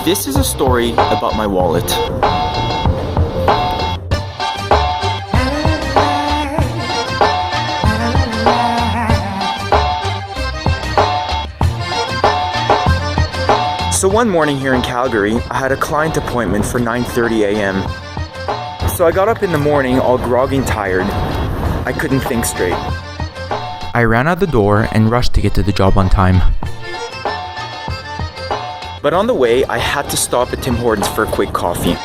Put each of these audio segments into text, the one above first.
This is a story about my wallet. So one morning here in Calgary, I had a client appointment for 9:30 a.m. So I got up in the morning all groggy and tired. I couldn't think straight. I ran out the door and rushed to get to the job on time. But on the way, I had to stop at Tim Hortons for a quick coffee.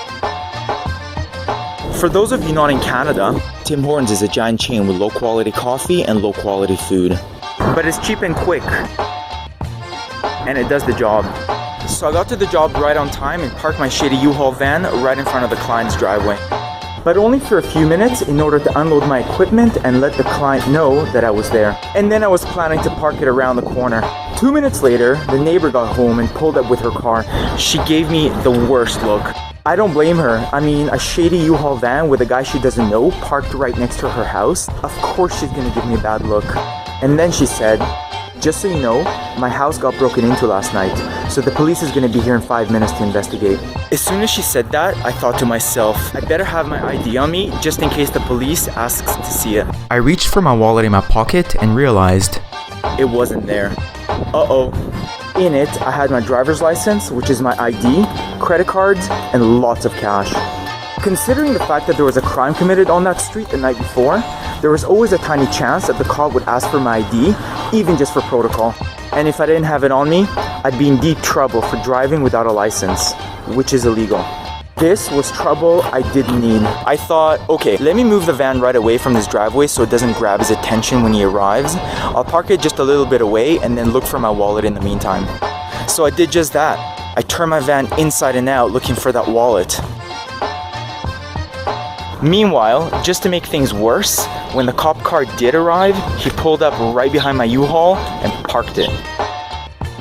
For those of you not in Canada, Tim Hortons is a giant chain with low quality coffee and low quality food. But it's cheap and quick. And it does the job. So I got to the job right on time and parked my shitty U-Haul van right in front of the client's driveway. But only for a few minutes in order to unload my equipment and let the client know that I was there. And then I was planning to park it around the corner. 2 minutes later, the neighbor got home and pulled up with her car. She gave me the worst look. I don't blame her. I mean, a shady U-Haul van with a guy she doesn't know parked right next to her house. Of course she's gonna give me a bad look. And then she said, "Just so you know, my house got broken into last night, so the police is gonna be here in 5 minutes to investigate." As soon as she said that, I thought to myself, I better have my ID on me just in case the police asks to see it. I reached for my wallet in my pocket and realized it wasn't there. Uh-oh. In it, I had my driver's license, which is my ID, credit cards, and lots of cash. Considering the fact that there was a crime committed on that street the night before, there was always a tiny chance that the cop would ask for my ID, even just for protocol. And if I didn't have it on me, I'd be in deep trouble for driving without a license, which is illegal. This was trouble I didn't need. I thought, okay, let me move the van right away from this driveway so it doesn't grab his attention when he arrives. I'll park it just a little bit away and then look for my wallet in the meantime. So I did just that. I turned my van inside and out looking for that wallet. Meanwhile, just to make things worse, when the cop car did arrive, he pulled up right behind my U-Haul and parked it.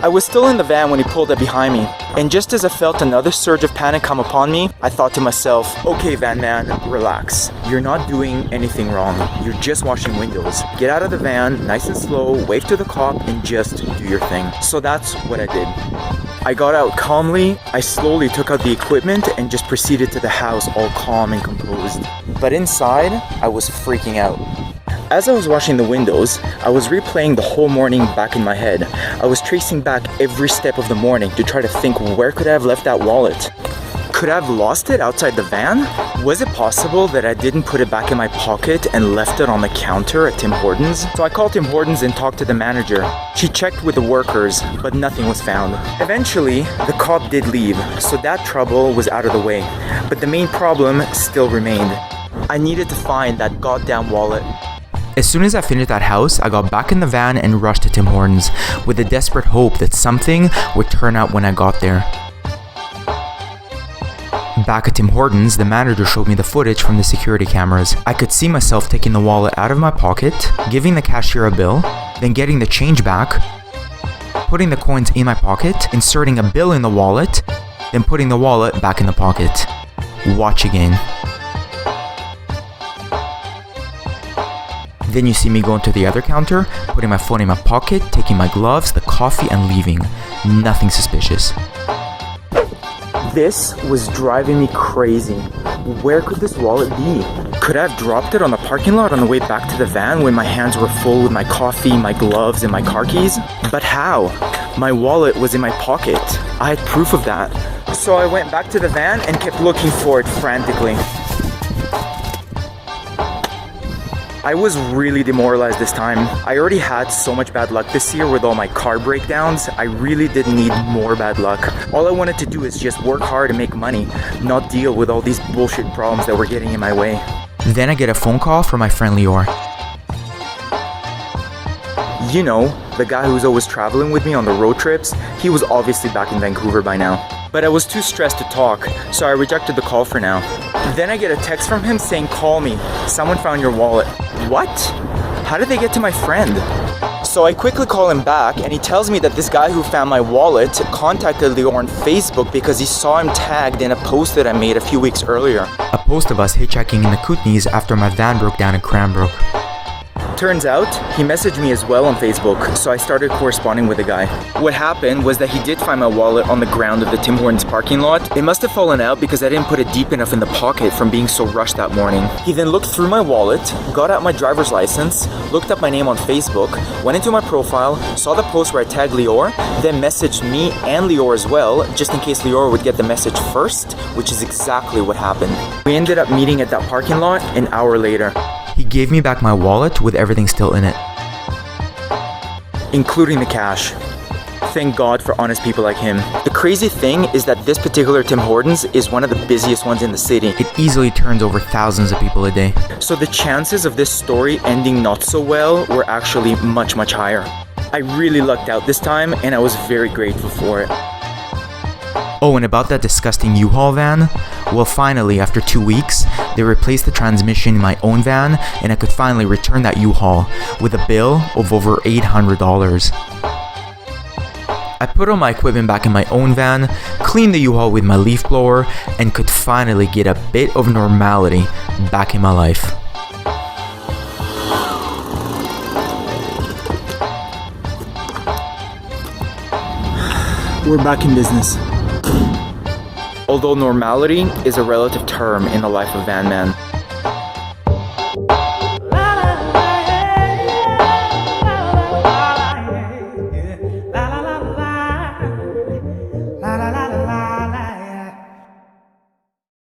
I was still in the van when he pulled up behind me, and just as I felt another surge of panic come upon me, I thought to myself, okay van man, relax. You're not doing anything wrong. You're just washing windows. Get out of the van, nice and slow, wave to the cop, and just do your thing. So that's what I did. I got out calmly, I slowly took out the equipment and just proceeded to the house all calm and composed. But inside, I was freaking out. As I was washing the windows, I was replaying the whole morning back in my head. I was tracing back every step of the morning to try to think, where could I have left that wallet? Could I have lost it outside the van? Was it possible that I didn't put it back in my pocket and left it on the counter at Tim Hortons? So I called Tim Hortons and talked to the manager. She checked with the workers, but nothing was found. Eventually, the cop did leave, so that trouble was out of the way. But the main problem still remained. I needed to find that goddamn wallet. as soon as I finished that house, I got back in the van and rushed to Tim Hortons with a desperate hope that something would turn out when I got there. Back at Tim Hortons, the manager showed me the footage from the security cameras. I could see myself taking the wallet out of my pocket, giving the cashier a bill, then getting the change back, putting the coins in my pocket, inserting a bill in the wallet, then putting the wallet back in the pocket. Watch again. Then you see me going to the other counter, putting my phone in my pocket, taking my gloves, the coffee, and leaving. Nothing suspicious. This was driving me crazy. Where could this wallet be? Could I have dropped it on the parking lot on the way back to the van when my hands were full with my coffee, my gloves, and my car keys? But how? My wallet was in my pocket. I had proof of that. So I went back to the van and kept looking for it frantically. I was really demoralized this time. I already had so much bad luck this year with all my car breakdowns. I really didn't need more bad luck. All I wanted to do is just work hard and make money, not deal with all these bullshit problems that were getting in my way. Then I get a phone call from my friend Lior. You know, the guy who's always traveling with me on the road trips, he was obviously back in Vancouver by now. But I was too stressed to talk, so I rejected the call for now. Then I get a text from him saying, "Call me, someone found your wallet." What? How did they get to my friend? So I quickly call him back and he tells me that this guy who found my wallet contacted Lior on Facebook because he saw him tagged in a post that I made a few weeks earlier. A post of us hitchhiking in the Kootenays after my van broke down in Cranbrook. Turns out, he messaged me as well on Facebook, so I started corresponding with the guy. What happened was that he did find my wallet on the ground of the Tim Hortons parking lot. It must have fallen out because I didn't put it deep enough in the pocket from being so rushed that morning. He then looked through my wallet, got out my driver's license, looked up my name on Facebook, went into my profile, saw the post where I tagged Lior, then messaged me and Lior as well, just in case Lior would get the message first, which is exactly what happened. We ended up meeting at that parking lot an hour later. He gave me back my wallet with everything still in it. Including the cash. Thank God for honest people like him. The crazy thing is that this particular Tim Hortons is one of the busiest ones in the city. It easily turns over thousands of people a day. So the chances of this story ending not so well were actually much higher. I really lucked out this time and I was very grateful for it. Oh, and about that disgusting U-Haul van? Well, finally, after 2 weeks, they replaced the transmission in my own van and I could finally return that U-Haul with a bill of over $800. I put all my equipment back in my own van, cleaned the U-Haul with my leaf blower, and could finally get a bit of normality back in my life. We're back in business. Although normality is a relative term in the life of Van Man.